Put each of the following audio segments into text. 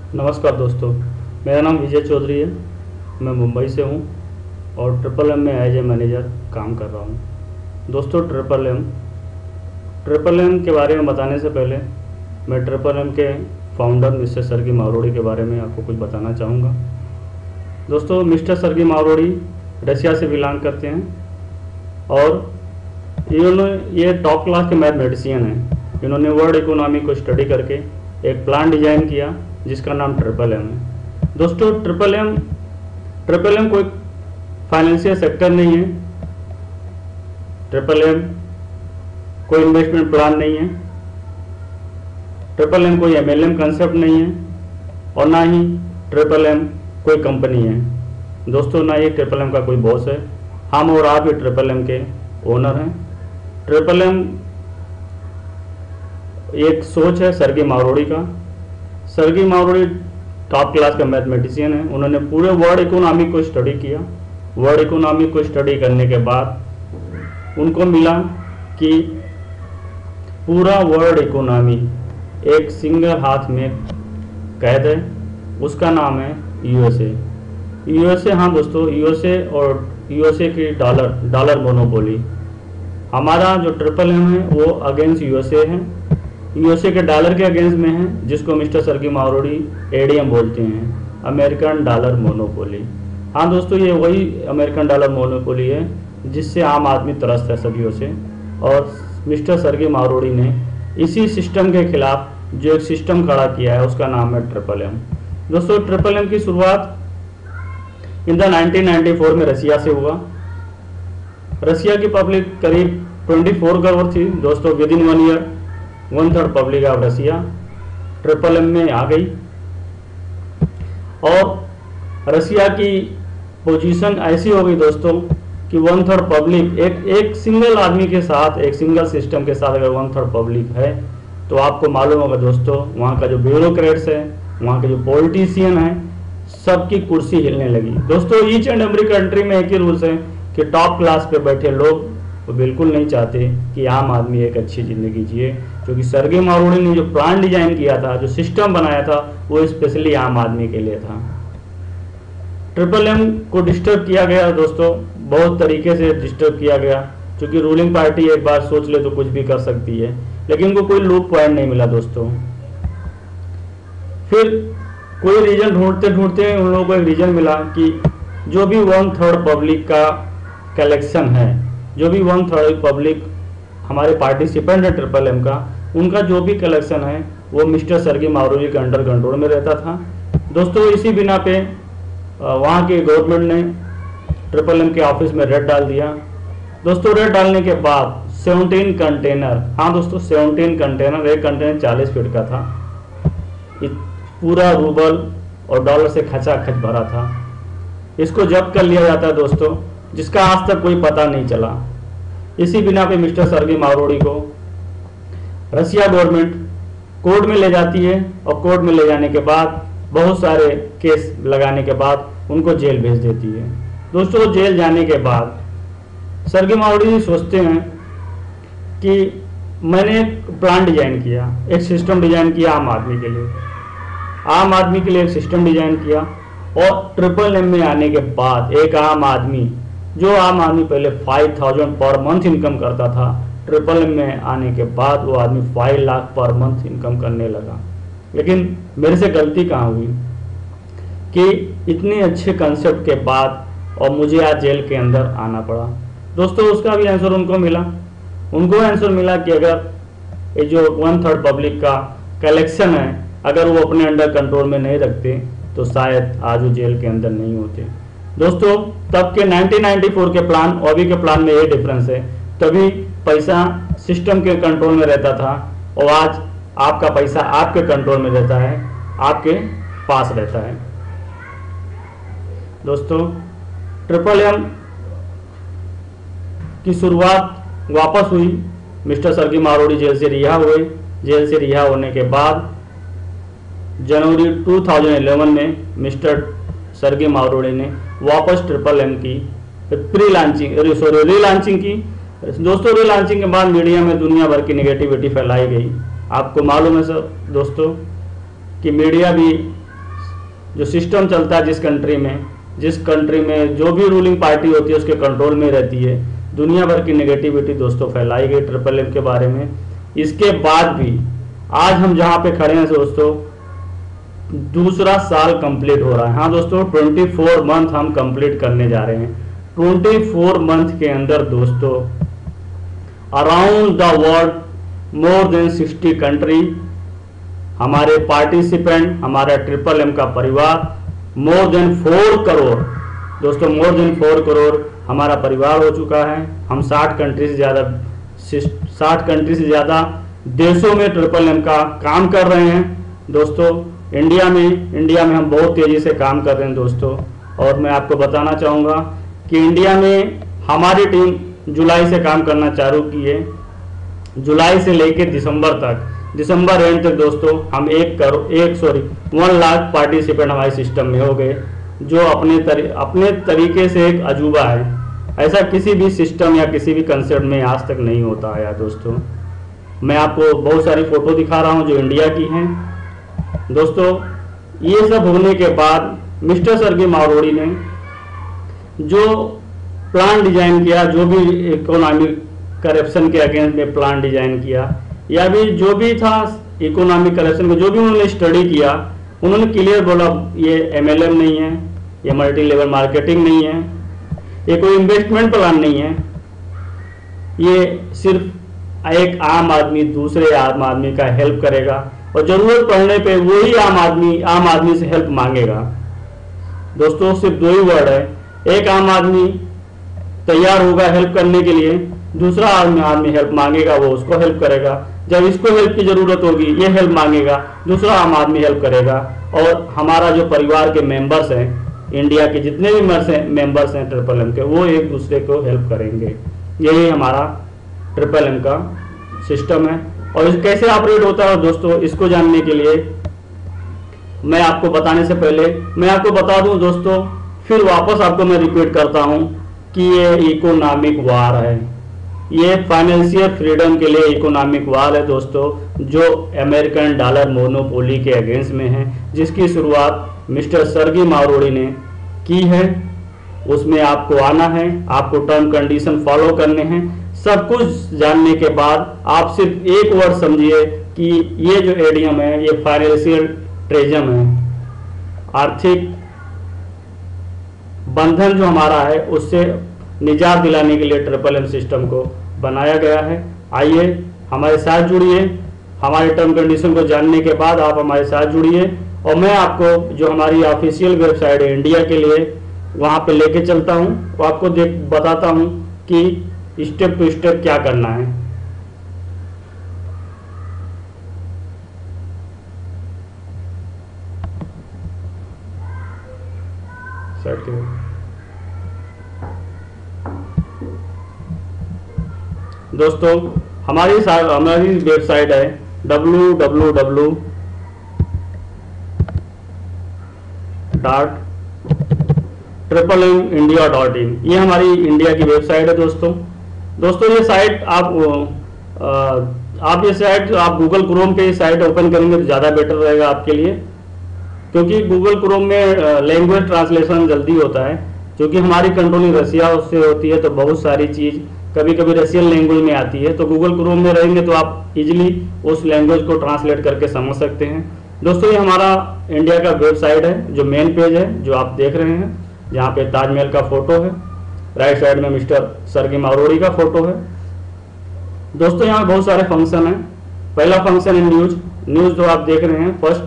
नमस्कार दोस्तों, मेरा नाम विजय चौधरी है। मैं मुंबई से हूँ और ट्रिपल एम में एज ए मैनेजर काम कर रहा हूँ। दोस्तों, ट्रिपल एम के बारे में बताने से पहले मैं ट्रिपल एम के फाउंडर मिस्टर सरगी मावरोडी के बारे में आपको कुछ बताना चाहूँगा। दोस्तों, मिस्टर सरगी मावरोडी रशिया से बिलोंग करते हैं और ये टॉप क्लास के मैथमेटिशियन हैं। इन्होंने वर्ल्ड इकोनॉमी को स्टडी करके एक प्लान डिजाइन किया जिसका नाम ट्रिपल एम है। दोस्तों, ट्रिपल एम कोई फाइनेंशियल सेक्टर नहीं है। ट्रिपल एम कोई इन्वेस्टमेंट प्लान नहीं है। ट्रिपल एम कोई एमएलएम कंसेप्ट नहीं है और ना ही ट्रिपल एम कोई कंपनी है। दोस्तों, ना ये ट्रिपल एम का कोई बॉस है। हम और आप ही ट्रिपल एम के ओनर हैं। ट्रिपल एम एक सोच है सरगी मावरोडी का। सरगी मावरोडी टॉप क्लास का मैथमेटिशियन है। उन्होंने पूरे वर्ल्ड इकोनॉमी को स्टडी किया। वर्ल्ड इकोनॉमी को स्टडी करने के बाद उनको मिला कि पूरा वर्ल्ड इकोनॉमी एक सिंगल हाथ में कैद है। उसका नाम है यूएसए। हाँ दोस्तों, यूएसए की डॉलर मोनोपोली। हमारा जो ट्रिपल एम है वो अगेंस्ट यूएसए है। यूएसए के डॉलर के अगेंस्ट में है, जिसको मिस्टर सरगी मावरोडी एडीएम बोलते हैं, अमेरिकन डॉलर मोनोपोली। हाँ दोस्तों, ये वही अमेरिकन डॉलर मोनोपोली है जिससे आम आदमी त्रस्त है सदियों से। और मिस्टर सरगी मावरोडी ने इसी सिस्टम के खिलाफ जो एक सिस्टम खड़ा किया है उसका नाम है ट्रिपल एम। दोस्तों, ट्रिपल एम की शुरुआत इन द 1994 में रसिया से हुआ। रसिया की पब्लिक करीब 24 करोड़ थी। दोस्तों, within 1 year 1/3 public of Russia triple M में आ गई। और रसिया की पोजीशन ऐसी हो गई दोस्तों कि 1/3 पब्लिक एक सिंगल आदमी के साथ, एक सिंगल सिस्टम के साथ अगर 1/3 पब्लिक है तो आपको मालूम होगा दोस्तों, वहाँ का जो ब्यूरोक्रेट्स है, वहाँ के जो पॉलिटिशियन है, सबकी कुर्सी हिलने लगी। दोस्तों, ईच एंड एवरी कंट्री में एक ही रूल्स है कि टॉप क्लास पे बैठे लोग वो बिल्कुल नहीं चाहते कि आम आदमी एक अच्छी ज़िंदगी जिए, क्योंकि सरगी मावरोडी ने जो प्लान डिजाइन किया था, जो सिस्टम बनाया था, वो स्पेशली आम आदमी के लिए था। ट्रिपल एम को डिस्टर्ब किया गया दोस्तों, बहुत तरीके से डिस्टर्ब किया गया, क्योंकि रूलिंग पार्टी एक बार सोच ले तो कुछ भी कर सकती है, लेकिन उनको कोई लूप पॉइंट नहीं मिला दोस्तों। फिर कोई रीजन ढूंढते ढूंढते उन लोगों को एक रीजन मिला कि जो भी 1/3 पब्लिक का कलेक्शन है, जो भी 1/3 पब्लिक हमारे पार्टिसिपेंट है ट्रिपल एम का, उनका जो भी कलेक्शन है वो मिस्टर सरगी मावरोडी के अंडर कंट्रोल में रहता था। दोस्तों, इसी बिना पे वहाँ के गवर्नमेंट ने ट्रिपल एम के ऑफिस में रेड डाल दिया। दोस्तों, रेड डालने के बाद 17 कंटेनर, हाँ दोस्तों 17 कंटेनर, एक कंटेनर 40 फीट का था, पूरा रूबल और डॉलर से खचाखच भरा था। इसको जब्त कर लिया जाता है दोस्तों, जिसका आज तक कोई पता नहीं चला। इसी बिना पे मिस्टर सरगी मावरोडी को रसिया गवर्नमेंट कोर्ट में ले जाती है और कोर्ट में ले जाने के बाद बहुत सारे केस लगाने के बाद उनको जेल भेज देती है। दोस्तों, जेल जाने के बाद सरगी मावरोडी सोचते हैं कि मैंने एक प्लान डिजाइन किया, एक सिस्टम डिजाइन किया आम आदमी के लिए एक सिस्टम डिजाइन किया। और ट्रिपल एम में आने के बाद एक आम आदमी पहले 5,000 पर मंथ इनकम करता था, ट्रिपल एम में आने के बाद वो आदमी 5 लाख पर मंथ इनकम करने लगा। लेकिन मेरे से गलती कहाँ हुई कि इतने अच्छे कंसेप्ट के बाद और मुझे आज जेल के अंदर आना पड़ा। दोस्तों, उसका भी आंसर उनको मिला कि अगर ये जो 1/3 पब्लिक का कलेक्शन है, अगर वो अपने अंडर कंट्रोल में नहीं रखते तो शायद आज वो जेल के अंदर नहीं होते। दोस्तों, तब के 1994 के प्लान और अभी के प्लान में ये डिफरेंस है। तभी पैसा सिस्टम के कंट्रोल में रहता था और आज आपका पैसा आपके कंट्रोल में रहता है, आपके पास रहता है। दोस्तों, ट्रिपल एम की शुरुआत वापस हुई। मिस्टर सरगी मावरोडी जेल से रिहा हुए। जेल से रिहा होने के बाद जनवरी 2011 में मिस्टर सरगी मावरोडी ने वापस ट्रिपल एम की रीलॉन्चिंग की। दोस्तों, रीलॉन्चिंग के बाद मीडिया में दुनिया भर की नेगेटिविटी फैलाई गई। आपको मालूम है सर दोस्तों कि मीडिया भी जो सिस्टम चलता है जिस कंट्री में जो भी रूलिंग पार्टी होती है उसके कंट्रोल में रहती है, दुनिया भर की नेगेटिविटी दोस्तों फैलाई गई ट्रिपल एम के बारे में। इसके बाद भी आज हम जहां पे खड़े हैं दोस्तों, दूसरा साल कंप्लीट हो रहा है। हाँ दोस्तों, 24 मंथ हम कंप्लीट करने जा रहे हैं। 24 मंथ के अंदर दोस्तों around the world more than 60 country, हमारे पार्टिसिपेंट, हमारा ट्रिपल एम का परिवार मोर देन 4 करोड़ दोस्तों, मोर देन 4 करोड़ हमारा परिवार हो चुका है। हम 60 कंट्री से ज़्यादा देशों में ट्रिपल एम का काम कर रहे हैं दोस्तों। इंडिया में हम बहुत तेज़ी से काम कर रहे हैं दोस्तों। और मैं आपको बताना चाहूँगा कि इंडिया में हमारी टीम जुलाई से काम करना चालू की है। जुलाई से लेकर दिसंबर एंड तक दोस्तों हम 1 लाख पार्टिसिपेंट हमारे सिस्टम में हो गए, जो अपने तरीके से एक अजूबा है। ऐसा किसी भी सिस्टम या किसी भी कंसेप्ट में आज तक नहीं होता है दोस्तों। मैं आपको बहुत सारी फोटो दिखा रहा हूं जो इंडिया की हैं दोस्तों। ये सब होने के बाद मिस्टर सर्गी मावरोड़ी ने जो प्लान डिजाइन किया, जो भी इकोनॉमिक करप्शन के अगेंस्ट में प्लान डिजाइन किया, या भी जो भी था इकोनॉमिक करप्शन में जो भी उन्होंने स्टडी किया, उन्होंने क्लियर बोला ये MLM नहीं है, ये मल्टी लेवल मार्केटिंग नहीं है, ये कोई इन्वेस्टमेंट प्लान नहीं है, ये सिर्फ एक आम आदमी दूसरे आम आदमी का हेल्प करेगा और जरूरत पड़ने पे वही आम आदमी से हेल्प मांगेगा। दोस्तों सिर्फ 2 ही वर्ड है, एक आम आदमी तैयार होगा हेल्प करने के लिए, दूसरा आदमी हेल्प मांगेगा, वो उसको हेल्प करेगा। जब इसको हेल्प की जरूरत होगी ये हेल्प मांगेगा, दूसरा आम आदमी हेल्प करेगा। और हमारा जो परिवार के मेंबर्स हैं, इंडिया के जितने भी मेंबर्स हैं ट्रिपल एम के, वो एक दूसरे को हेल्प करेंगे। यही हमारा ट्रिपल एम का सिस्टम है। और इस कैसे ऑपरेट होता है दोस्तों, इसको जानने के लिए मैं आपको बताने से पहले मैं आपको बता दूं दोस्तों, फिर वापस आपको मैं रिपीट करता हूं कि ये इकोनॉमिक वार है, ये फाइनेंशियल फ्रीडम के लिए इकोनॉमिक वार है दोस्तों, जो अमेरिकन डॉलर मोनोपोली के अगेंस्ट में है, जिसकी शुरुआत मिस्टर सर्गी मावरोड़ी ने की है। उसमें आपको आना है, आपको टर्म कंडीशन फॉलो करने हैं। सब कुछ जानने के बाद आप सिर्फ एक वर्ड समझिए कि ये जो एडीएम है ये फाइनेंशियल ट्रेजम है, आर्थिक बंधन जो हमारा है उससे निजात दिलाने के लिए ट्रिपल एम सिस्टम को बनाया गया है। आइए हमारे साथ जुड़िए, हमारे टर्म कंडीशन को जानने के बाद आप हमारे साथ जुड़िए और मैं आपको जो हमारी ऑफिशियल वेबसाइट है इंडिया के लिए वहाँ पे लेके चलता हूँ, वो आपको बताता हूँ कि स्टेप टू स्टेप क्या करना है। दोस्तों हमारी वेबसाइट है www.triplemeindia.in। ये हमारी इंडिया की वेबसाइट है दोस्तों। ये साइट आप गूगल क्रोम पे साइट ओपन करेंगे तो ज़्यादा बेटर रहेगा आपके लिए, क्योंकि गूगल क्रोम में लैंग्वेज ट्रांसलेशन जल्दी होता है। क्योंकि हमारी कंट्रोलिंग रसिया उससे होती है तो बहुत सारी चीज़ कभी कभी रशियन लैंग्वेज में आती है, तो गूगल क्रोम में रहेंगे तो आप इजीली उस लैंग्वेज को ट्रांसलेट करके समझ सकते हैं। दोस्तों ये हमारा इंडिया का वेबसाइट है, जो मेन पेज है जो आप देख रहे हैं, जहाँ पे ताजमहल का फोटो है, राइट साइड में मिस्टर सर्गी मावरोड़ी का फोटो है। दोस्तों यहाँ बहुत सारे फंक्शन हैं। पहला फंक्शन है न्यूज जो आप देख रहे हैं। फर्स्ट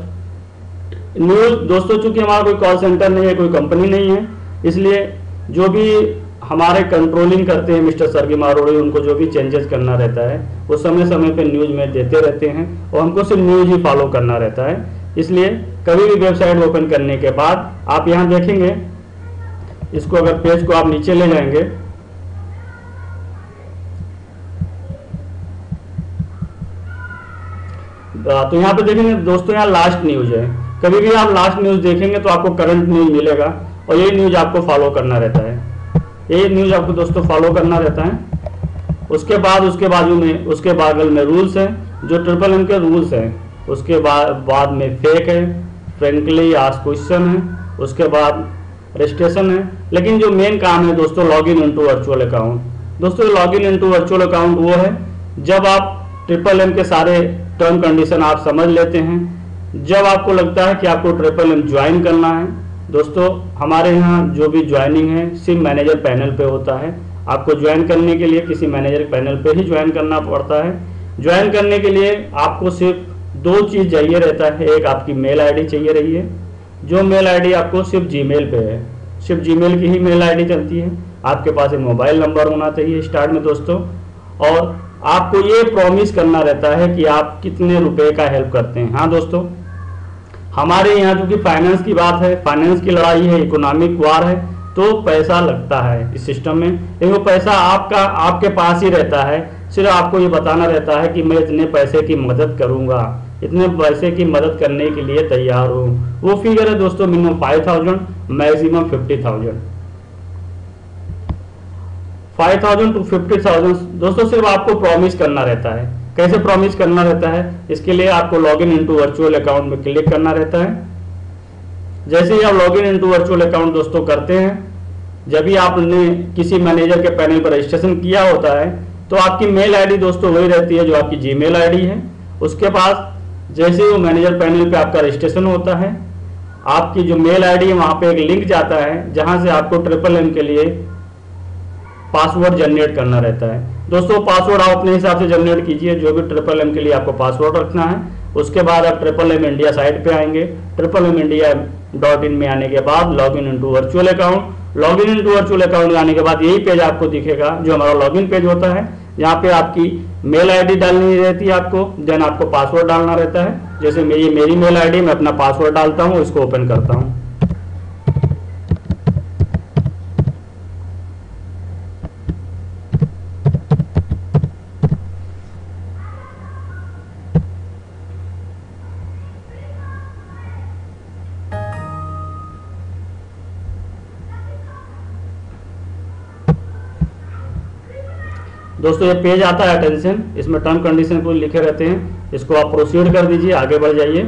न्यूज दोस्तों, चूंकि हमारा कोई कॉल सेंटर नहीं है, कोई कंपनी नहीं है, इसलिए जो भी हमारे कंट्रोलिंग करते हैं मिस्टर सर्गी मावरोड़ी, उनको जो भी चेंजेस करना रहता है वो समय समय पे न्यूज में देते रहते हैं और हमको सिर्फ न्यूज ही फॉलो करना रहता है। इसलिए कभी भी वेबसाइट ओपन करने के बाद आप यहाँ देखेंगे, इसको अगर पेज को आप नीचे ले जाएंगे तो यहाँ पे देखेंगे दोस्तों, यहाँ लास्ट न्यूज है। कभी भी आप लास्ट न्यूज देखेंगे तो आपको करंट न्यूज मिलेगा और ये न्यूज आपको फॉलो करना रहता है। ये न्यूज आपको दोस्तों फॉलो करना रहता है। उसके बाद उसके बगल में रूल्स हैं, जो ट्रिपल एम के रूल्स हैं। उसके बाद में फेक है, फ्रेंकली आस्क्ड क्वेश्चन है, उसके बाद रजिस्ट्रेशन है। लेकिन जो मेन काम है दोस्तों लॉगिन इनटू वर्चुअल अकाउंट। दोस्तों लॉगिन इनटू वर्चुअल अकाउंट वो है जब आप ट्रिपल एम के सारे टर्म कंडीशन आप समझ लेते हैं, जब आपको लगता है कि आपको ट्रिपल एम ज्वाइन करना है। दोस्तों हमारे यहाँ जो भी ज्वाइनिंग है सिम मैनेजर पैनल पे होता है। आपको ज्वाइन करने के लिए किसी मैनेजर पैनल पे ही ज्वाइन करना पड़ता है। ज्वाइन करने के लिए आपको सिर्फ दो चीज़ चाहिए रहता है, एक आपकी मेल आईडी चाहिए रही है, जो मेल आईडी आपको सिर्फ जीमेल पे है, सिर्फ जीमेल की ही मेल आईडी चलती है। आपके पास एक मोबाइल नंबर होना चाहिए स्टार्ट में दोस्तों, और आपको ये प्रॉमिस करना रहता है कि आप कितने रुपए का हेल्प करते हैं। हाँ दोस्तों, हमारे यहाँ जो कि फाइनेंस की बात है, फाइनेंस की लड़ाई है, इकोनॉमिक वार है, तो पैसा लगता है इस सिस्टम में, लेकिन वो पैसा आपके पास ही रहता है। सिर्फ आपको ये बताना रहता है कि मैं इतने पैसे की मदद करूंगा, इतने पैसे की मदद करने के लिए तैयार हूँ। वो फिगर है दोस्तों मिनिमम 5000, मैक्सिमम 50,000, 5000 to 50,000। दोस्तों सिर्फ आपको प्रॉमिस करना रहता है। कैसे प्रॉमिस करना रहता है, इसके लिए आपको लॉगिन इनटू वर्चुअल अकाउंट में क्लिक करना रहता है। जैसे ही आप लॉगिन इनटू वर्चुअल अकाउंट दोस्तों करते हैं, जब भी आपने किसी मैनेजर के पैनल पर रजिस्ट्रेशन किया होता है, तो आपकी मेल आईडी दोस्तों वही रहती है जो आपकी जीमेल आईडी है। उसके बाद जैसे ही वो मैनेजर पैनल पे आपका रजिस्ट्रेशन होता है, आपकी जो मेल आईडी है वहां पे एक लिंक जाता है जहां से आपको ट्रिपल एम के लिए पासवर्ड जनरेट करना रहता है। दोस्तों पासवर्ड आप अपने हिसाब से जनरेट कीजिए, जो भी ट्रिपल एम के लिए आपको पासवर्ड रखना है। उसके बाद आप ट्रिपल एम इंडिया साइट पे आएंगे। ट्रिपल एम इंडिया .in में आने के बाद login into virtual account, login into virtual account आने के बाद यही पेज आपको दिखेगा जो हमारा लॉगिन पेज होता है। यहाँ पे आपकी मेल आईडी डालनी रहती है आपको, देन आपको पासवर्ड डालना रहता है। जैसे मेरी मेल आईडी, मैं अपना पासवर्ड डालता हूँ, इसको ओपन करता हूँ। दोस्तों ये पेज आता है अटेंशन, इसमें टर्म कंडीशन को लिखे रहते हैं, इसको आप प्रोसीड कर दीजिए, आगे बढ़ जाइए।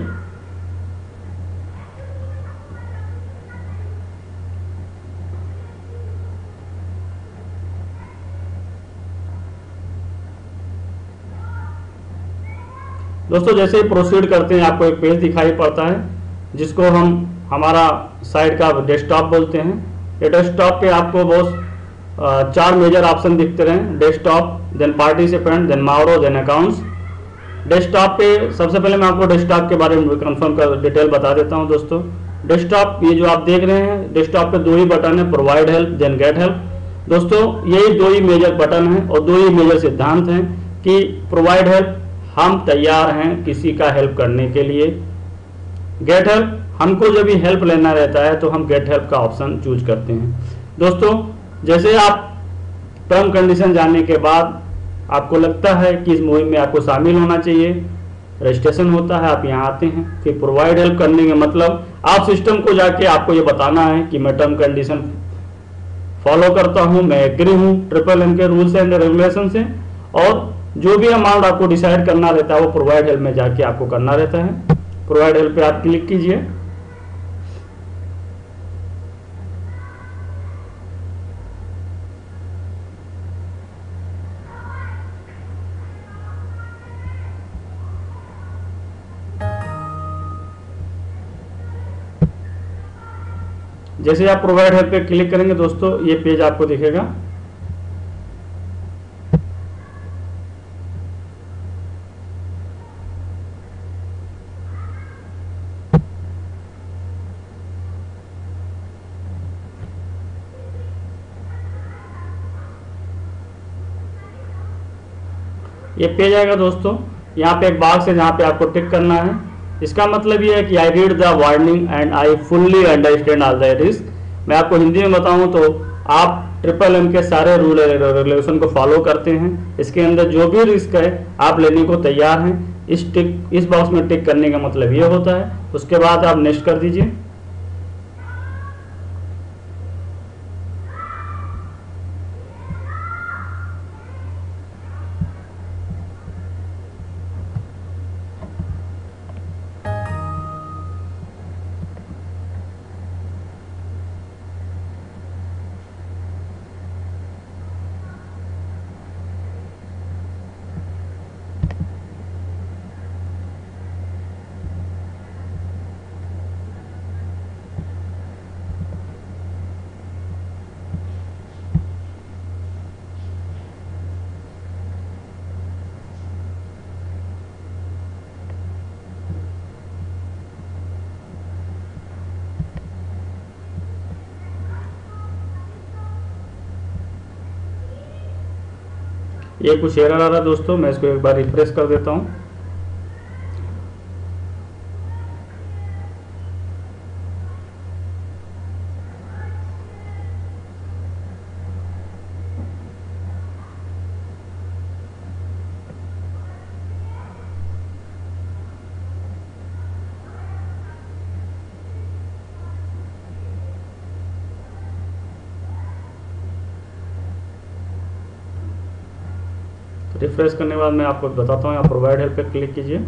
दोस्तों जैसे ही प्रोसीड करते हैं आपको एक पेज दिखाई पड़ता है जिसको हम हमारा साइट का डेस्कटॉप बोलते हैं। ये डेस्कटॉप पे आपको बहुत 4 मेजर ऑप्शन दिखते रहे, desktop, then participant, then Mavro, then accounts. Desktop पे सबसे पहले मैं आपको डेस्कटॉप के बारे में कंफर्म कर डिटेल बता देता हूं दोस्तों। डेस्कटॉप ये जो आप देख रहे हैं, डेस्कटॉप पे 2 ही बटन है, provide help, then get help. दोस्तों यही 2 ही मेजर बटन है और 2 ही मेजर सिद्धांत हैं कि प्रोवाइड हेल्प, हम तैयार हैं किसी का हेल्प करने के लिए। गेट हेल्प, हमको जब भी हेल्प लेना रहता है तो हम गेट हेल्प का ऑप्शन चूज करते हैं। दोस्तों जैसे आप टर्म कंडीशन जानने के बाद आपको लगता है कि इस मुहिम में आपको शामिल होना चाहिए, रजिस्ट्रेशन होता है, आप यहाँ आते हैं। फिर प्रोवाइड हेल्प करने का मतलब आप सिस्टम को जाके आपको ये बताना है कि मैं टर्म कंडीशन फॉलो करता हूँ, मैं एग्री हूँ ट्रिपल एम के रूल्स एंड रेगुलेशन से, और जो भी अमाउंट आपको डिसाइड करना रहता है वो प्रोवाइड हेल्प में जाके आपको करना रहता है। प्रोवाइड हेल्प पे आप क्लिक कीजिए। जैसे आप प्रोवाइड हेल्प पे क्लिक करेंगे दोस्तों ये पेज आपको दिखेगा। ये पेज आएगा दोस्तों, यहाँ पे एक बॉक्स है जहाँ पे आपको टिक करना है। इसका मतलब ये है कि I read the warning and I fully understand all the risk. मैं आपको हिंदी में बताऊं तो आप ट्रिपल एम के सारे रूल रेगुलेशन को फॉलो करते हैं, इसके अंदर जो भी रिस्क है आप लेने को तैयार हैं। इस बॉक्स में टिक करने का मतलब ये होता है। उसके बाद आप नेक्स्ट कर दीजिए। ये कुछ एरर आ रहा है दोस्तों, मैं इसको एक बार रिफ्रेश कर देता हूँ। रिफ्रेश करने के बाद मैं आपको बताता हूँ, यहाँ प्रोवाइड हेल्प पे क्लिक कीजिए।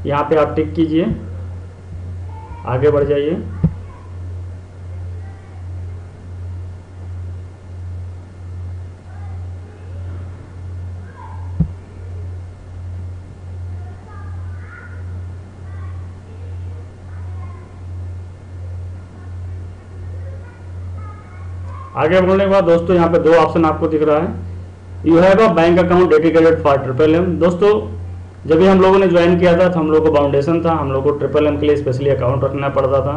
यहाँ पे आप टिक कीजिए, आगे बढ़ जाइए। आगे बढ़ने के बाद दोस्तों यहाँ पे दो ऑप्शन आपको दिख रहा है, you have a bank account dedicated for triple M. दोस्तों जब भी हम लोगों ने ज्वाइन किया था तो हम लोग को फाउंडेशन था, हम लोग को ट्रिपल एम के लिए स्पेशली अकाउंट रखना पड़ता था।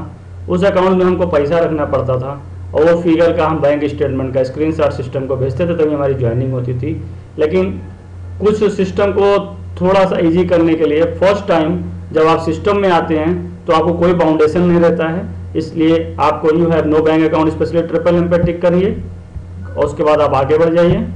उस अकाउंट में हमको पैसा रखना पड़ता था और वो फिगर का हम बैंक स्टेटमेंट का स्क्रीनशॉट सिस्टम को भेजते थे, तभी हमारी ज्वाइनिंग होती थी। लेकिन कुछ सिस्टम को थोड़ा सा इजी करने के लिए फर्स्ट टाइम जब आप सिस्टम में आते हैं तो आपको कोई फाउंडेशन नहीं रहता है, इसलिए आपको you have no bank account specially triple M पे टिक करिए और उसके बाद आप आगे बढ़ जाइए।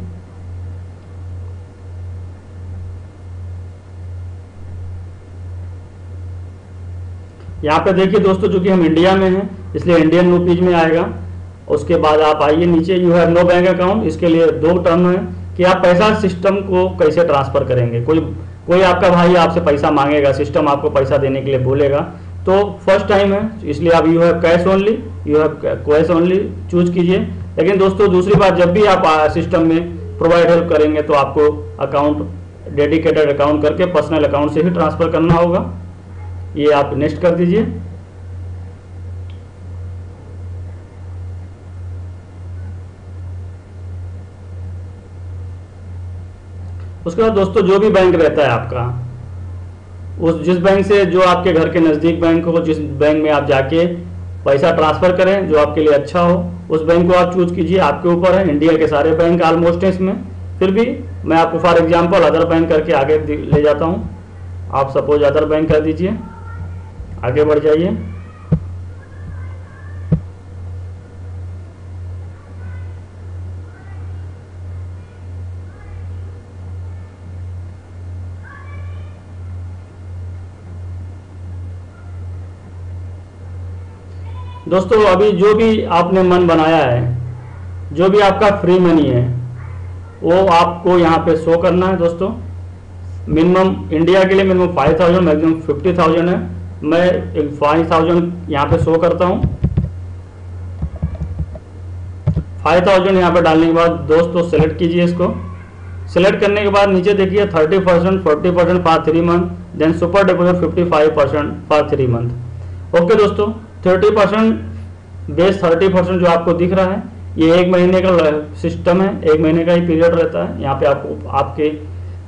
यहाँ पे देखिए दोस्तों, चूंकि हम इंडिया में हैं इसलिए इंडियन रुपीज में आएगा। उसके बाद आप आइए नीचे, you have no bank account, इसके लिए दो टर्म है कि आप पैसा सिस्टम को कैसे ट्रांसफर करेंगे। कोई आपका भाई आपसे पैसा मांगेगा, सिस्टम आपको पैसा देने के लिए बोलेगा, तो फर्स्ट टाइम है इसलिए आप you have cash only, you have cash only choose कीजिए। लेकिन दोस्तों दूसरी बात, जब भी आप सिस्टम में प्रोवाइड हेल्प करेंगे तो आपको अकाउंट डेडिकेटेड अकाउंट करके पर्सनल अकाउंट से ही ट्रांसफर करना होगा। ये आप नेक्स्ट कर दीजिए। उसके बाद दोस्तों जो भी बैंक रहता है आपका, उस जिस बैंक से जो आपके घर के नज़दीक बैंक हो, जिस बैंक में आप जाके पैसा ट्रांसफ़र करें जो आपके लिए अच्छा हो, उस बैंक को आप चूज कीजिए। आपके ऊपर है, इंडिया के सारे बैंक ऑलमोस्ट हैं इसमें, फिर भी मैं आपको फॉर एग्जांपल अदर बैंक करके आगे ले जाता हूं। आप सपोज अदर बैंक कर दीजिए, आगे बढ़ जाइए। दोस्तों अभी जो भी आपने मन बनाया है, जो भी आपका फ्री मनी है, वो आपको यहाँ पे शो करना है। दोस्तों मिनिमम इंडिया के लिए मिनिमम 5000, मैक्सिमम 50,000 है। मैं 5000 यहाँ पे शो करता हूँ। 5000 यहाँ पे डालने के बाद दोस्तों सेलेक्ट कीजिए इसको। सेलेक्ट करने के बाद नीचे देखिए 30%, 40% for 3 month, then super deposit 55% for 3 month. Okay दोस्तों, 30% बेस 30% जो आपको दिख रहा है, ये 1 महीने का सिस्टम है, 1 महीने का ही पीरियड रहता है। यहाँ पे आपको आपके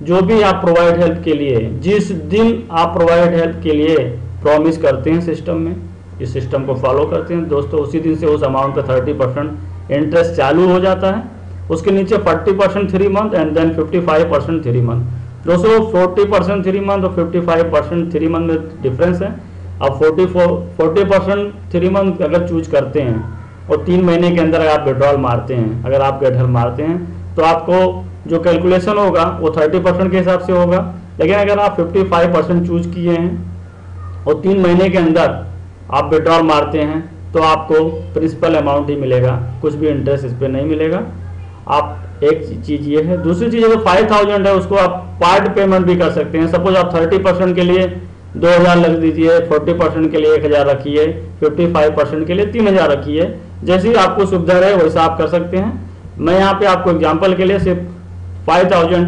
जो भी आप प्रोवाइड हेल्प के लिए, जिस दिन आप प्रोवाइड हेल्प के लिए प्रॉमिस करते हैं सिस्टम में, इस सिस्टम को फॉलो करते हैं दोस्तों, उसी दिन से उस अमाउंट पे 30% इंटरेस्ट चालू हो जाता है। उसके नीचे 40% 3 मंथ एंड देन 55% 3 मंथ। दोस्तों 40% 3 मंथ और 55% 3 मंथ में डिफरेंस है। अब 40% 3 मंथ अगर चूज करते हैं और 3 महीने के अंदर आप विड्रॉल मारते हैं, अगर आप गेटहल मारते हैं, तो आपको जो कैलकुलेशन होगा वो 30% के हिसाब से होगा। लेकिन अगर आप 55% चूज किए हैं और 3 महीने के अंदर आप विड्रॉल मारते हैं तो आपको प्रिंसिपल अमाउंट ही मिलेगा, कुछ भी इंटरेस्ट इस पर नहीं मिलेगा। आप एक चीज़ ये है। दूसरी चीज़ जो 5000 है उसको आप पार्ट पेमेंट भी कर सकते हैं। सपोज आप 30% के लिए 2000 लग दीजिए, 40% के लिए 1000 रखिए, 55% के लिए 3000 रखिए, जैसी आपको सुविधा रहे वैसा आप कर सकते हैं। मैं यहाँ पे आपको एग्जांपल के लिए सिर्फ 5000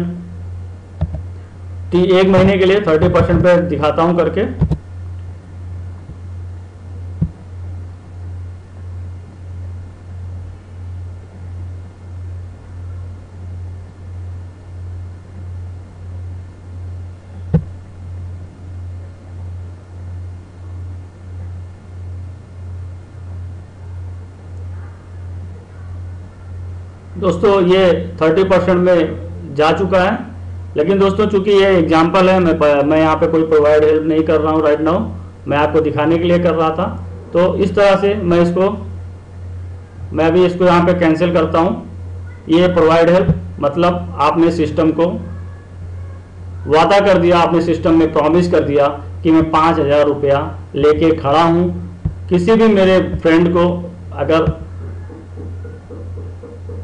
1 महीने के लिए 30% पे दिखाता हूँ करके। दोस्तों ये 30% में जा चुका है। लेकिन दोस्तों चूंकि ये एग्जाम्पल है, मैं यहाँ पे कोई प्रोवाइड हेल्प नहीं कर रहा हूँ राइट नाउ, मैं आपको दिखाने के लिए कर रहा था। तो इस तरह से मैं अभी इसको यहाँ पे कैंसिल करता हूँ। ये प्रोवाइड हेल्प मतलब आपने सिस्टम को वादा कर दिया, आपने सिस्टम में प्रॉमिस कर दिया कि मैं 5,000 रुपया लेके खड़ा हूँ। किसी भी मेरे फ्रेंड को, अगर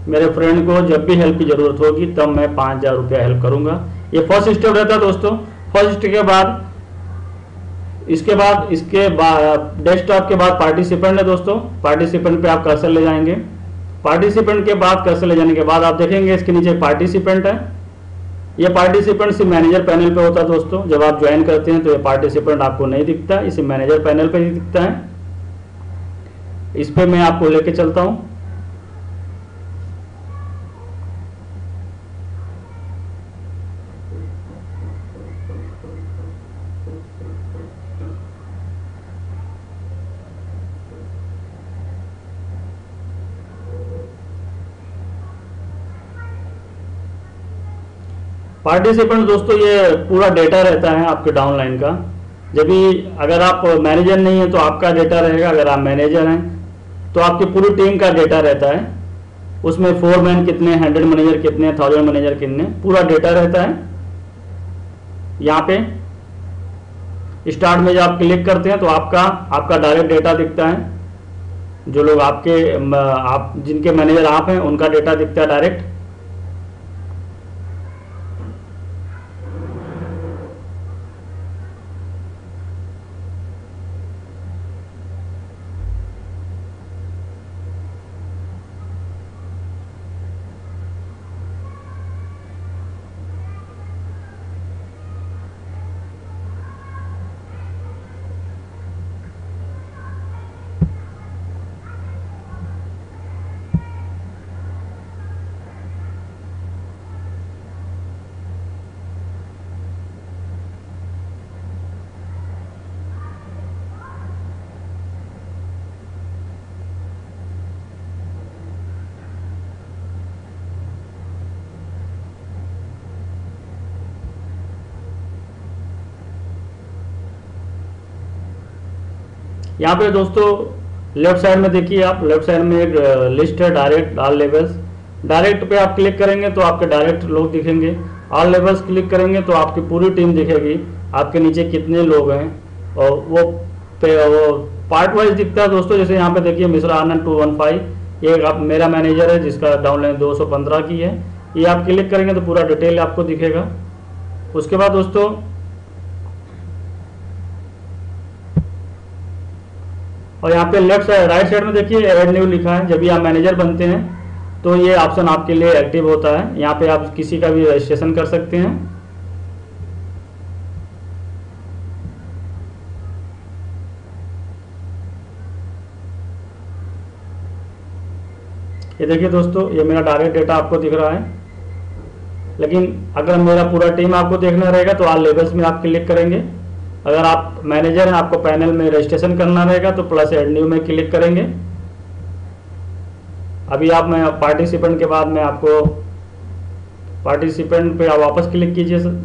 मेरे फ्रेंड को जब भी हेल्प की जरूरत होगी तब मैं 5,000 रुपया हेल्प करूंगा। ये फर्स्ट स्टेप रहता है दोस्तों। फर्स्ट स्टेप के बाद इसके बाद डेस्कटॉप के बाद पार्टिसिपेंट है दोस्तों। पार्टिसिपेंट पे आप कर्सर ले जाएंगे। पार्टिसिपेंट के बाद कर्सर ले जाने के बाद आप देखेंगे इसके नीचे पार्टिसिपेंट है। ये पार्टिसिपेंट सिर्फ मैनेजर पैनल पे होता है दोस्तों। जब आप ज्वाइन करते हैं तो ये पार्टिसिपेंट आपको नहीं दिखता, इसे मैनेजर पैनल पे ही दिखता है। इस पे मैं आपको लेके चलता हूं। पार्टिसिपेंट दोस्तों ये पूरा डेटा रहता है आपके डाउनलाइन का। जब भी अगर आप मैनेजर नहीं है तो आपका डेटा रहेगा, अगर आप मैनेजर हैं तो आपकी पूरी टीम का डेटा रहता है। उसमें 4 मैन कितने, 100 मैनेजर कितने, 1000 मैनेजर कितने, पूरा डेटा रहता है। यहाँ पे स्टार्ट में जब आप क्लिक करते हैं तो आपका डायरेक्ट डेटा दिखता है। जो लोग आप जिनके मैनेजर आप हैं उनका डेटा दिखता है डायरेक्ट। यहाँ पे दोस्तों लेफ्ट साइड में देखिए, आप लेफ्ट साइड में एक लिस्ट है डायरेक्ट ऑल लेवल्स। डायरेक्ट पे आप क्लिक करेंगे तो आपके डायरेक्ट लोग दिखेंगे। ऑल लेवल्स क्लिक करेंगे तो आपकी पूरी टीम दिखेगी, आपके नीचे कितने लोग हैं और वो पार्ट वाइज दिखता है दोस्तों। जैसे यहाँ पे देखिए मिश्रा आनंद 215, ये आप मेरा मैनेजर है जिसका डाउनलाइन 215 की है। ये आप क्लिक करेंगे तो पूरा डिटेल आपको दिखेगा। उसके बाद दोस्तों और यहाँ पे लेफ्ट साइड राइट साइड में देखिए ऐड न्यू लिखा है। जब भी आप मैनेजर बनते हैं तो ये ऑप्शन आपके लिए एक्टिव होता है। यहाँ पे आप किसी का भी रजिस्ट्रेशन कर सकते हैं। ये देखिए दोस्तों, ये मेरा डायरेक्ट डेटा आपको दिख रहा है। लेकिन अगर मेरा पूरा टीम आपको देखना रहेगा तो ऑल लेवल्स में आप क्लिक करेंगे। अगर आप मैनेजर हैं, आपको पैनल में रजिस्ट्रेशन करना रहेगा तो प्लस ऐड न्यू में क्लिक करेंगे। अभी मैं पार्टिसिपेंट के बाद मैं आपको पार्टिसिपेंट पे आप वापस क्लिक कीजिए सर।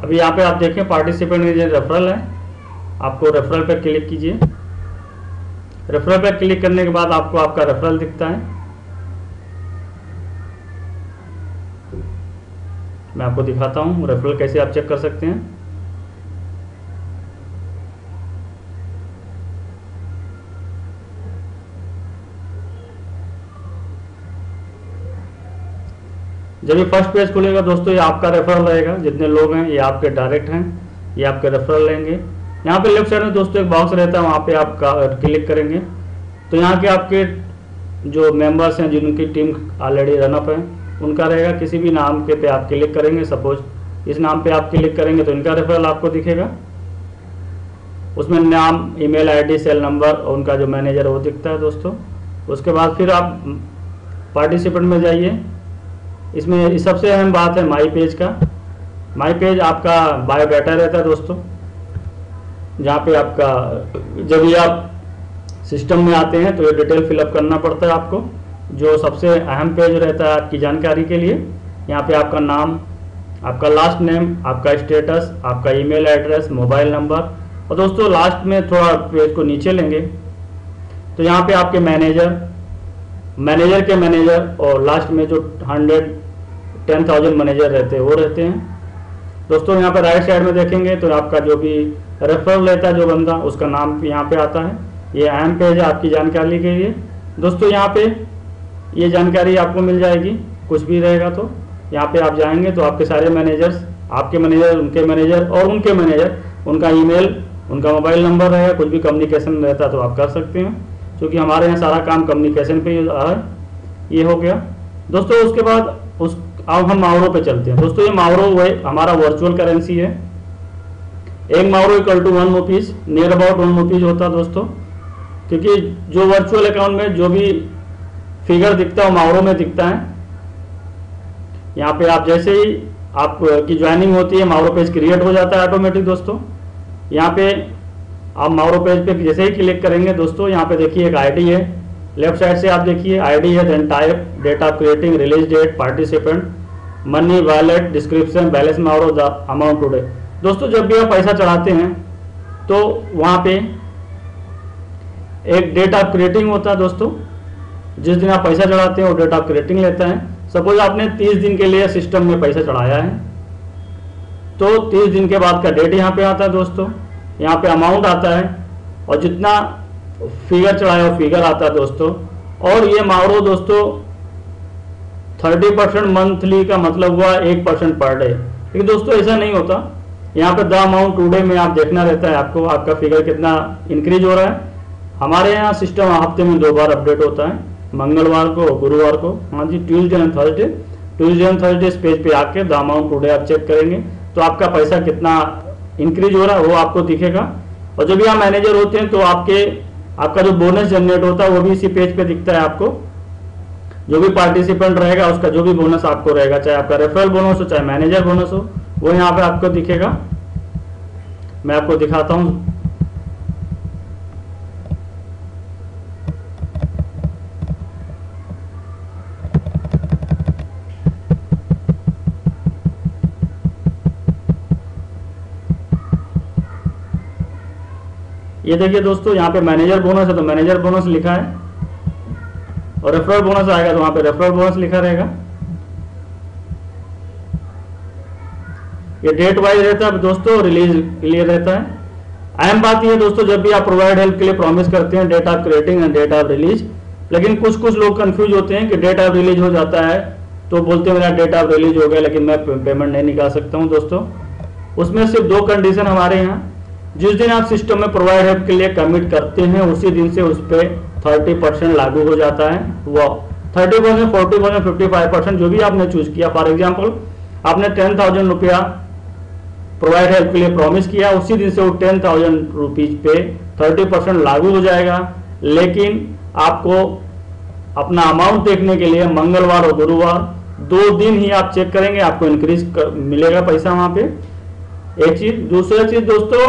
अभी यहाँ पे आप देखें पार्टिसिपेंट में जो रेफरल है, आपको रेफरल पे क्लिक कीजिए। रेफरल पे क्लिक करने के बाद आपको आपका रेफरल दिखता है। मैं आपको दिखाता हूँ रेफरल कैसे आप चेक कर सकते हैं। जब ये फर्स्ट पेज खुलेगा दोस्तों, ये आपका रेफरल रहेगा। जितने लोग हैं ये आपके डायरेक्ट हैं, ये आपके रेफरल लेंगे। यहाँ पे लेफ्ट साइड में दोस्तों एक बॉक्स रहता है, वहाँ पे आप क्लिक करेंगे तो यहाँ के आपके जो मेंबर्स हैं जिनकी टीम ऑलरेडी रनअप है उनका रहेगा। किसी भी नाम के पे आप क्लिक करेंगे, सपोज इस नाम पे आप क्लिक करेंगे तो इनका रेफरल आपको दिखेगा। उसमें नाम, ईमेल आईडी, सेल नंबर और उनका जो मैनेजर है वो दिखता है दोस्तों। उसके बाद फिर आप पार्टिसिपेंट में जाइए। इसमें सबसे अहम बात है माई पेज का। माई पेज आपका बायोडाटा रहता है दोस्तों, जहाँ पे आपका जब भी आप सिस्टम में आते हैं तो ये डिटेल फिलअप करना पड़ता है आपको। जो सबसे अहम पेज रहता है आपकी जानकारी के लिए, यहाँ पे आपका नाम, आपका लास्ट नेम, आपका स्टेटस, आपका ईमेल एड्रेस, मोबाइल नंबर, और दोस्तों लास्ट में थोड़ा पेज को नीचे लेंगे तो यहाँ पे आपके मैनेजर के मैनेजर और लास्ट में जो 110,000 मैनेजर रहते हैं वो रहते हैं दोस्तों। यहाँ पे राइट साइड में देखेंगे तो आपका जो भी रेफरल रहता है जो बंदा, उसका नाम यहाँ पे आता है। ये अहम पेज है आपकी जानकारी के लिए दोस्तों। यहाँ पे ये जानकारी आपको मिल जाएगी, कुछ भी रहेगा तो यहाँ पे आप जाएंगे तो आपके सारे मैनेजर्स, आपके मैनेजर, उनके मैनेजर और उनके मैनेजर, उनका ईमेल, उनका मोबाइल नंबर रहेगा। कुछ भी कम्युनिकेशन रहता है तो आप कर सकते हैं, क्योंकि हमारे यहाँ सारा काम कम्युनिकेशन पे है। ये हो गया दोस्तों। उसके बाद अब हम मावरो पे चलते हैं दोस्तों। ये मावरो हमारा वर्चुअल करेंसी है। एक Mavro equal to 1 rupees, near about 1 rupees होता है दोस्तों, क्योंकि जो वर्चुअल अकाउंट में जो भी फिगर दिखता है वो मावरो में दिखता है। यहाँ पे आप जैसे ही आपकी ज्वाइनिंग होती है मावरो पेज क्रिएट हो जाता है ऑटोमेटिक दोस्तों। यहाँ पे आप मावरो पेज पे जैसे ही क्लिक करेंगे दोस्तों, यहाँ पे देखिए एक आईडी है, लेफ्ट साइड से आप देखिए आईडी है, then type, date of creating, release date, participant, money, wallet, description, balance Mavro, the amount today. दोस्तों जब भी आप पैसा चढ़ाते हैं तो वहाँ पे एक डेट ऑफ क्रिएटिंग होता है दोस्तों। जिस दिन आप पैसा चढ़ाते हैं वो डेट ऑफ क्रिएटिंग लेता है। सपोज आपने 30 दिन के लिए सिस्टम में पैसा चढ़ाया है तो 30 दिन के बाद का डेट यहाँ पे आता है दोस्तों। यहाँ पे अमाउंट आता है और जितना फिगर चढ़ाया वो फिगर आता है दोस्तों। और ये मावरो दोस्तों 30% मंथली का मतलब हुआ 1% पर डे। लेकिन दोस्तों ऐसा नहीं होता। यहाँ पे द अमाउंट टुडे में आप देखना रहता है आपको, आपका फिगर कितना इंक्रीज हो रहा है। हमारे यहाँ सिस्टम हफ्ते में 2 बार अपडेट होता है, मंगलवार को, गुरुवार को। हाँ जी, ट्यूसडे एंड थर्सडे इस पेज पे आके द अमाउंट टुडे आप चेक करेंगे तो आपका पैसा कितना इंक्रीज हो रहा है वो आपको दिखेगा। और जब भी आप मैनेजर होते हैं तो आपका जो बोनस जनरेट होता है वो भी इसी पेज पे दिखता है आपको। जो भी पार्टिसिपेंट रहेगा उसका जो भी बोनस आपको रहेगा, चाहे आपका रेफरल बोनस हो चाहे मैनेजर बोनस हो, वो यहाँ पे आपको दिखेगा। मैं आपको दिखाता हूँ। ये देखिए दोस्तों, यहाँ पे मैनेजर बोनस है तो मैनेजर बोनस लिखा है, और रेफरल बोनस आएगा तो वहां पे रेफरल बोनस लिखा रहेगा। ये डेट वाइज रहता है दोस्तों, रिलीज क्लियर रहता है। अहम बात यह दोस्तों, जब भी आप प्रोवाइड हेल्प के लिए प्रॉमिस करते हैं date of creating and date of release, लेकिन कुछ लोग कंफ्यूज होते हैं कि डेट ऑफ रिलीज हो जाता है तो बोलते हैं मेरा डेट ऑफ रिलीज हो गया लेकिन मैं पेमेंट नहीं निकाल सकता हूं दोस्तों। उसमें सिर्फ 2 कंडीशन हमारे यहाँ। जिस दिन आप सिस्टम में प्रोवाइड हेल्प के लिए कमिट करते हैं उसी दिन से उस पर 30% लागू हो जाता है। वो 30%, 40%, 55% जो भी आपने चूज किया। फॉर एग्जाम्पल आपने 10,000 रुपया प्रोवाइड हेल्प के लिए प्रॉमिस किया, उसी दिन से वो 10,000 रुपीज पे 30% लागू हो जाएगा। लेकिन आपको अपना अमाउंट देखने के लिए मंगलवार और गुरुवार 2 दिन ही आप चेक करेंगे, आपको इंक्रीज मिलेगा पैसा वहां पे। एक चीज। दूसरा चीज दोस्तों,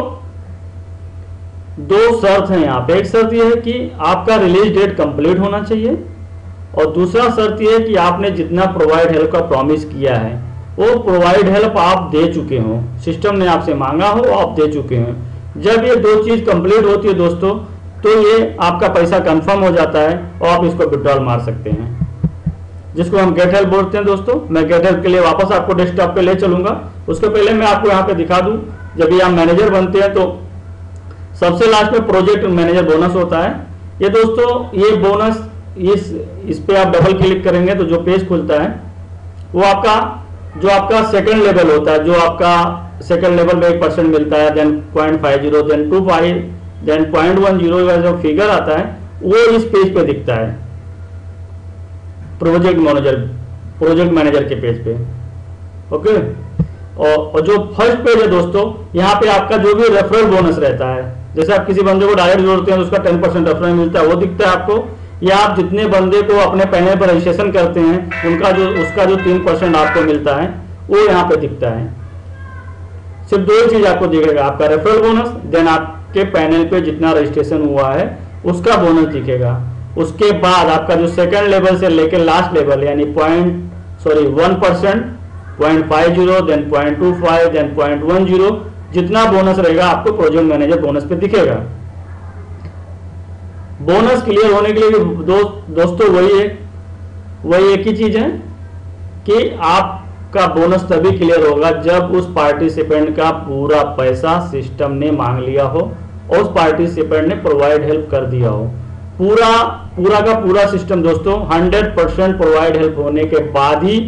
2 शर्त है यहाँ पे। एक शर्त यह है कि आपका रिलीज डेट कंप्लीट होना चाहिए, और दूसरा शर्त यह है कि आपने जितना प्रोवाइड हेल्प का प्रॉमिस किया है वो प्रोवाइड हेल्प आप दे चुके हो, सिस्टम ने आपसे मांगा हो आप दे चुके हैं। जब ये 2 चीज कंप्लीट होती है दोस्तों तो ये आपका पैसा कंफर्म हो जाता है और आप इसको विड्रॉल मार सकते हैं, जिसको हम गेट हेल्प बोलते हैं दोस्तों। मैं गेट हेल्प के लिए वापस आपको डेस्कटॉप पे ले चलूंगा। उसके पहले मैं आपको यहाँ पे दिखा दूं, जब भी आप मैनेजर बनते हैं तो सबसे लास्ट में प्रोजेक्ट मैनेजर बोनस होता है। ये दोस्तों ये बोनस इस पे आप डबल क्लिक करेंगे तो जो पेज खुलता है वो आपका सेकंड लेवल होता है, जो आपका सेकंड लेवल में 1% मिलता है, देन 0.50, देन 25, देन 0.10 का जो फिगर आता है वो इस पेज पे दिखता है, प्रोजेक्ट मैनेजर के पेज पे। ओके, और जो फर्स्ट पेज है दोस्तों, यहाँ पे आपका जो भी रेफरल बोनस रहता है, जैसे आप किसी बंदे को डायरेक्ट जोड़ते हैं तो उसका 10% रेफरल मिलता है, वो दिखता है आपको। या आप जितने बंदे को अपने पैनल पर रजिस्ट्रेशन करते हैं उसका जो 3% आपको मिलता है वो यहाँ पे दिखता है। सिर्फ दो ही चीज आपको दिखेगा, आपका रेफरल बोनस, देन आपके पैनल पे जितना रजिस्ट्रेशन हुआ है उसका बोनस दिखेगा। उसके बाद आपका जो सेकंड लेवल से लेकर लास्ट लेवल यानी 1%, 0.50, देन 0.25, देन 0.10, जितना बोनस रहेगा आपको प्रोजेक्ट मैनेजर बोनस पे दिखेगा। बोनस क्लियर होने के लिए भी दोस्तों वही एक ही चीज है कि आपका बोनस तभी क्लियर होगा जब उस पार्टिसिपेंट का पूरा पैसा सिस्टम ने मांग लिया हो और उस पार्टिसिपेंट ने प्रोवाइड हेल्प कर दिया हो। पूरा का पूरा सिस्टम दोस्तों 100% प्रोवाइड हेल्प होने के बाद ही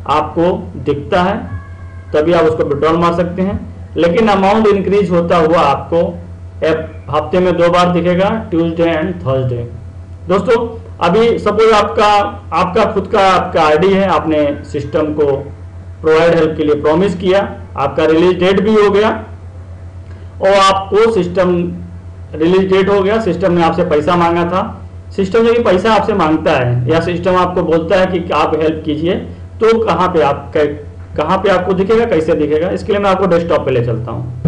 आपको दिखता है, तभी आप उसको विड्रॉल मार सकते हैं। लेकिन अमाउंट इंक्रीज होता हुआ आपको हफ्ते में 2 बार दिखेगा, ट्यूसडे एंड थर्सडे। दोस्तों अभी सपोज आपका खुद का आपका आईडी है, आपने सिस्टम को प्रोवाइड हेल्प के लिए प्रॉमिस किया, आपका रिलीज डेट भी हो गया और आपको सिस्टम रिलीज डेट हो गया, सिस्टम ने आपसे पैसा मांगा था। सिस्टम जब पैसा आपसे मांगता है या सिस्टम आपको बोलता है कि आप हेल्प कीजिए, तो कहाँ पे आपको दिखेगा, कैसे दिखेगा, इसके लिए मैं आपको डेस्कटॉप पे ले चलता हूँ।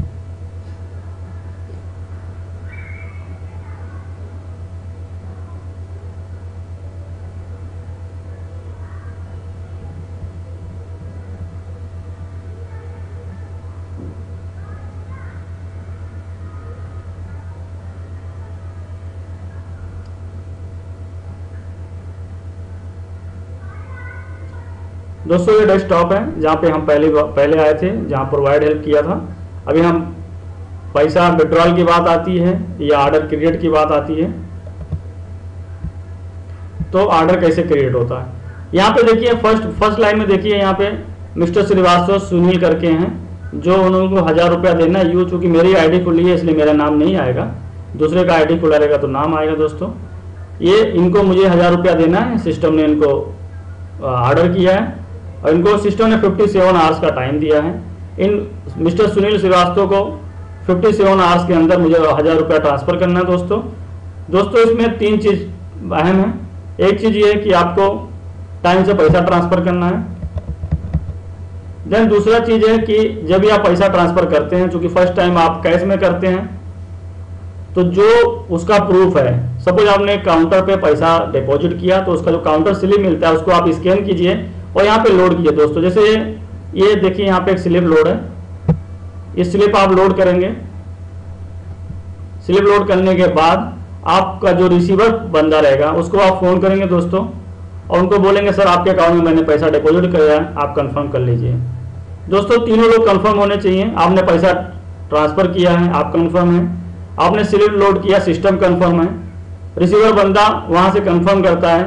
दोस्तों ये डेस्कटॉप है जहाँ पे हम पहले आए थे, जहाँ प्रोवाइड हेल्प किया था। अभी हम पैसा विड्रॉल की बात आती है या ऑर्डर क्रिएट की बात आती है, तो ऑर्डर कैसे क्रिएट होता है। यहाँ पे देखिए फर्स्ट लाइन में देखिए, यहाँ पे मिस्टर श्रीवास्तव सुनील करके हैं, जो उनको 1000 रुपया देना है। यूँ चूंकि मेरी आईडी खुली है इसलिए मेरा नाम नहीं आएगा, दूसरे का आईडी खुला रहेगा तो नाम आएगा। दोस्तों ये इनको मुझे 1000 रुपया देना है, सिस्टम ने इनको ऑर्डर किया है और इनको सिस्टम ने 57 आवर्स का टाइम दिया है। इन मिस्टर सुनील श्रीवास्तव को 57 आवर्स के अंदर मुझे 1000 रुपया ट्रांसफर करना है। दोस्तों इसमें 3 चीज अहम है। एक चीज ये है कि आपको टाइम से पैसा ट्रांसफर करना है। देन दूसरा चीज है कि जब भी आप पैसा ट्रांसफर करते हैं, चूंकि फर्स्ट टाइम आप कैश में करते हैं, तो जो उसका प्रूफ है, सपोज आपने काउंटर पे पैसा डिपॉजिट किया तो उसका जो काउंटर स्लिप मिलता है उसको आप स्कैन कीजिए और यहाँ पे लोड कीजिए। दोस्तों जैसे ये देखिए यहाँ पे एक स्लिप लोड है, ये स्लिप आप लोड करेंगे। स्लिप लोड करने के बाद आपका जो रिसीवर बंदा रहेगा उसको आप फोन करेंगे दोस्तों, और उनको बोलेंगे सर आपके अकाउंट में मैंने पैसा डिपॉजिट किया है, आप कंफर्म कर लीजिए। दोस्तों तीनों लोग कंफर्म होने चाहिए। आपने पैसा ट्रांसफर किया है, आप कंफर्म है, आपने स्लिप लोड किया, सिस्टम कंफर्म है, रिसीवर बंदा वहां से कंफर्म करता है,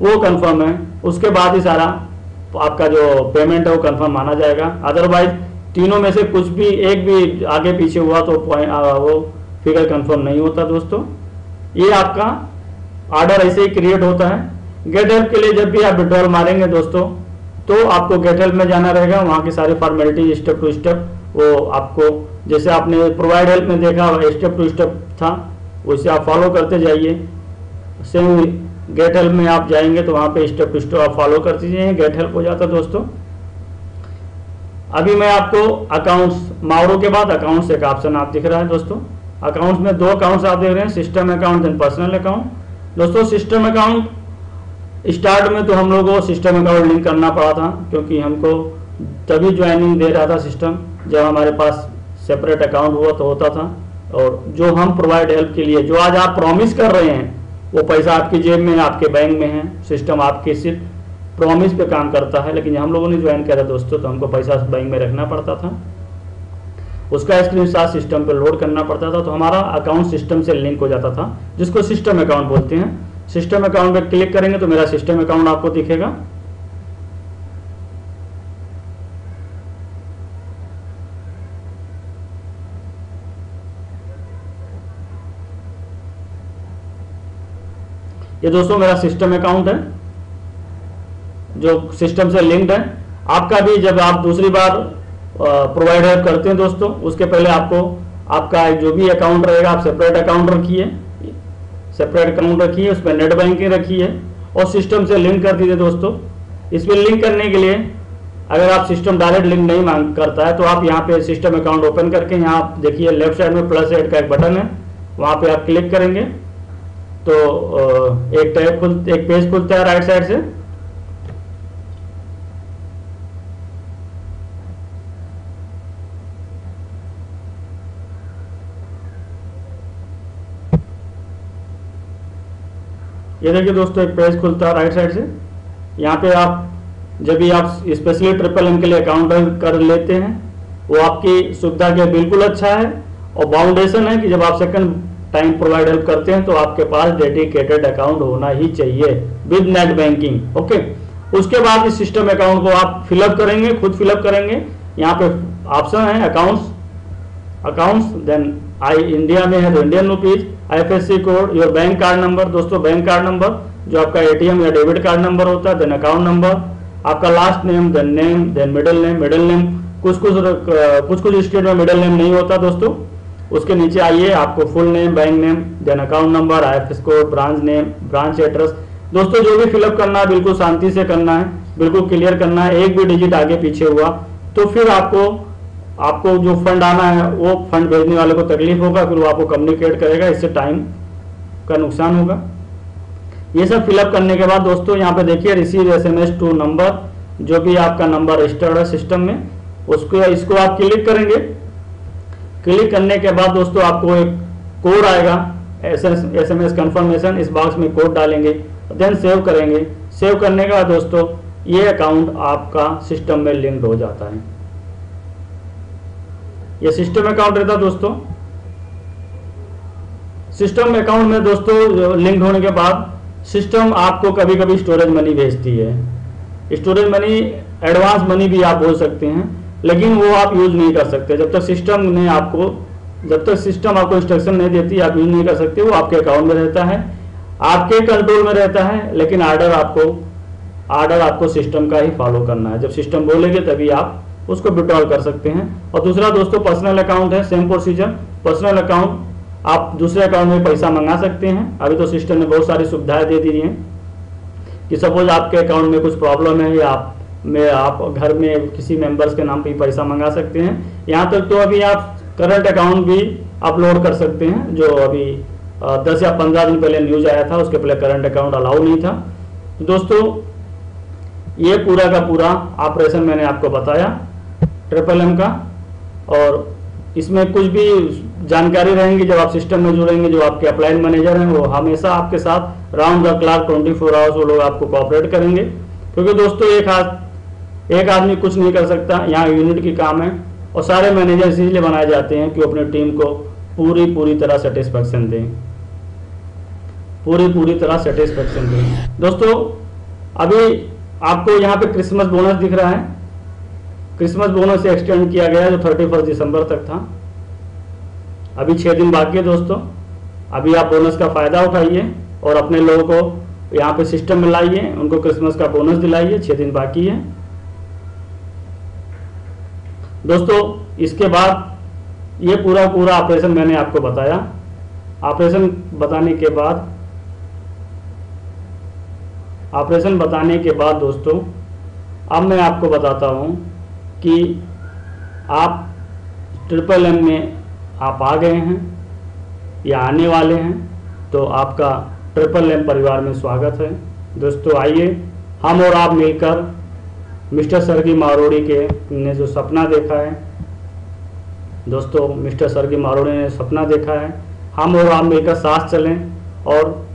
वो कंफर्म है, उसके बाद ही सारा आपका जो पेमेंट है वो कंफर्म माना जाएगा। अदरवाइज तीनों में से कुछ भी एक भी आगे पीछे हुआ तो वो फिगर कंफर्म नहीं होता। दोस्तों ये आपका ऑर्डर ऐसे ही क्रिएट होता है। गेट हेल्प के लिए जब भी आप विड्रॉल मारेंगे दोस्तों, तो आपको गेट हेल्प में जाना रहेगा, वहाँ की सारी फॉर्मेलिटी स्टेप टू स्टेप वो आपको, जैसे आपने प्रोवाइड हेल्प में देखा स्टेप टू स्टेप था, वैसे आप फॉलो करते जाइए। सेम गेट हेल्प में आप जाएंगे तो वहाँ पे स्टेप टू स्टेप आप फॉलो करते जाइए, गेट हेल्प हो जाता है। दोस्तों अभी मैं आपको अकाउंट्स, मावड़ो के बाद अकाउंट्स एक ऑप्शन आप दिख रहा है। दोस्तों अकाउंट्स में 2 अकाउंट्स आप देख रहे हैं, system account and personal account. दोस्तों सिस्टम अकाउंट स्टार्ट में तो हम लोगों को सिस्टम अकाउंट लिंक करना पड़ा था, क्योंकि हमको तभी ज्वाइनिंग दे रहा था सिस्टम जब हमारे पास सेपरेट अकाउंट हुआ तो होता था। और जो हम प्रोवाइड हेल्प के लिए जो आज आप प्रॉमिस कर रहे हैं वो पैसा आपकी जेब में है, आपके बैंक में है, सिस्टम आपके सिर्फ प्रॉमिस पे काम करता है। लेकिन हम लोगों ने ज्वाइन किया था दोस्तों, तो हमको पैसा बैंक में रखना पड़ता था, उसका स्क्रीनशॉट सिस्टम पे लोड करना पड़ता था, तो हमारा अकाउंट सिस्टम से लिंक हो जाता था, जिसको सिस्टम अकाउंट बोलते हैं। सिस्टम अकाउंट पे क्लिक करेंगे तो मेरा सिस्टम अकाउंट आपको दिखेगा। ये दोस्तों मेरा सिस्टम अकाउंट है जो सिस्टम से लिंक्ड है। आपका भी जब आप दूसरी बार प्रोवाइड हेल्प करते हैं दोस्तों, उसके पहले आपको आपका जो भी अकाउंट रहेगा आप सेपरेट अकाउंट रखिए, उसमें नेट बैंकिंग रखिए और सिस्टम से लिंक कर दीजिए दोस्तों। इसमें लिंक करने के लिए अगर आप सिस्टम डायरेक्ट लिंक नहीं मांग करता है तो आप यहाँ पे सिस्टम अकाउंट ओपन करके यहाँ देखिए लेफ्ट साइड में प्लस ऐड का एक बटन है, वहाँ पे आप क्लिक करेंगे तो एक पेज खुलता है राइट साइड से। ये देखिए दोस्तों एक पेज खुलता है राइट साइड से। यहाँ पे आप जब भी आप स्पेशली ट्रिपल एम के लिए अकाउंट कर लेते हैं वो आपकी सुविधा के बिल्कुल अच्छा है और बाउंडेशन है कि जब आप सेकंड टाइम प्रोवाइड हेल्प करते हैं तो आपके पास डेडिकेटेड अकाउंट होना ही चाहिए विद नेट बैंकिंग। ओके, उसके बाद इस सिस्टम अकाउंट को आप फिलअप करेंगे, खुद फिलअप करेंगे। यहाँ पे ऑप्शन है अकाउंट्स देन इंडिया में है तो Indian rupees, IFSC code, your bank card number, दोस्तों बैंक कार्ड नंबर जो आपका ATM या डेबिट कार्ड नंबर होता है, देन अकाउंट नंबर, आपका last name, then middle name. कुछ स्टेट में मिडिल नेम नहीं होता दोस्तों। उसके नीचे आइए, आपको full name, bank name, then account number, IFSC code, branch name, branch address. दोस्तों जो भी फिलअप करना है बिल्कुल शांति से करना है, बिल्कुल क्लियर करना है। एक भी डिजिट आगे पीछे हुआ तो फिर आपको जो फंड आना है वो फंड भेजने वाले को तकलीफ होगा, फिर वो आपको कम्युनिकेट करेगा, इससे टाइम का नुकसान होगा। ये सब फिलअप करने के बाद दोस्तों यहाँ पे देखिए रिसीव SMS टू नंबर, जो भी आपका नंबर रजिस्टर्ड है सिस्टम में इसको आप क्लिक करेंगे। क्लिक करने के बाद दोस्तों आपको एक कोड आएगा SMS कंफर्मेशन, इस बॉक्स में कोड डालेंगे, देन सेव करेंगे। सेव करने के बाद दोस्तों ये अकाउंट आपका सिस्टम में लिंक्ड हो जाता है। ये सिस्टम अकाउंट रहता है दोस्तों। सिस्टम अकाउंट में दोस्तों लिंक होने के बाद सिस्टम आपको कभी कभी स्टोरेज मनी भेजती है। स्टोरेज मनी एडवांस मनी भी आप बोल सकते हैं, लेकिन वो आप यूज नहीं कर सकते जब तक सिस्टम आपको इंस्ट्रक्शन नहीं देती, आप यूज नहीं कर सकते। वो आपके अकाउंट में रहता है, आपके कंट्रोल में रहता है, लेकिन आर्डर आपको सिस्टम का ही फॉलो करना है। जब सिस्टम बोलेगे तभी आप उसको विड्रॉल कर सकते हैं। और दूसरा दोस्तों पर्सनल अकाउंट है, सेम प्रोसीजर। पर्सनल अकाउंट आप दूसरे अकाउंट में पैसा मंगा सकते हैं। अभी तो सिस्टम ने बहुत सारी सुविधाएं दे दी हैं कि सपोज आपके अकाउंट में कुछ प्रॉब्लम है या आप घर में किसी मेंबर्स के नाम पे पैसा मंगा सकते हैं। यहाँ तक तो अभी आप करंट अकाउंट भी अपलोड कर सकते हैं, जो अभी 10 या 15 दिन पहले न्यूज आया था, उसके पहले करंट अकाउंट अलाउ नहीं था। तो दोस्तों ये पूरा का पूरा ऑपरेशन मैंने आपको बताया ट्रिपल एम का, और इसमें कुछ भी जानकारी रहेंगी जब आप सिस्टम में जुड़ेंगे, जो आपके अप्लाइड मैनेजर हैं वो हमेशा आपके साथ राउंड द क्लॉक 24 आवर्स वो लोग आपको कोऑपरेट करेंगे। क्योंकि दोस्तों एक आदमी कुछ नहीं कर सकता, यहाँ यूनिट की काम है और सारे मैनेजर इसलिए बनाए जाते हैं कि वो अपनी टीम को पूरी तरह सेटिस्फेक्शन दें, पूरी तरह सेटिस्फेक्शन दें। दोस्तों अभी आपको यहाँ पे क्रिसमस बोनस दिख रहा है, क्रिसमस बोनस से एक्सटेंड किया गया जो 31 दिसंबर तक था। अभी 6 दिन बाकी है दोस्तों। अभी आप बोनस का फायदा उठाइए और अपने लोगों को यहाँ पे सिस्टम में लाइए, उनको क्रिसमस का बोनस दिलाइए। 6 दिन बाकी है दोस्तों। इसके बाद ये पूरा ऑपरेशन मैंने आपको बताया। ऑपरेशन बताने के बाद दोस्तों अब मैं आपको बताता हूँ कि आप ट्रिपल एम में आप आ गए हैं या आने वाले हैं, तो आपका ट्रिपल एम परिवार में स्वागत है दोस्तों। आइए हम और आप मिलकर मिस्टर सरगी मारोड़ी ने जो सपना देखा है दोस्तों, मिस्टर सरगी मारोड़ी ने सपना देखा है, हम और आप मिलकर साथ चलें और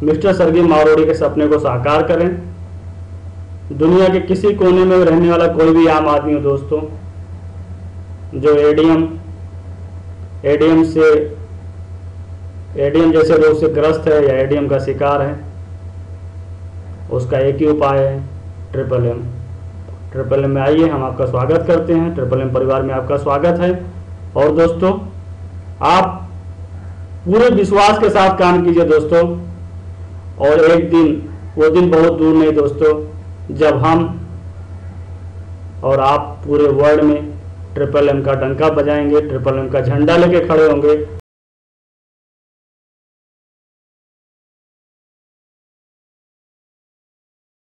मिस्टर सरगी मारोड़ी के सपने को साकार करें। दुनिया के किसी कोने में रहने वाला कोई भी आम आदमी हो दोस्तों, जो एडीएम जैसे रोग से ग्रस्त है या एडीएम का शिकार है, उसका एक ही उपाय है ट्रिपल एम। ट्रिपल एम में आइए, हम आपका स्वागत करते हैं। ट्रिपल एम परिवार में आपका स्वागत है। और दोस्तों आप पूरे विश्वास के साथ काम कीजिए दोस्तों। और एक दिन, वो दिन बहुत दूर नहीं दोस्तों, जब हम और आप पूरे वर्ल्ड में ट्रिपल एम का डंका बजाएंगे, ट्रिपल एम का झंडा लेके खड़े होंगे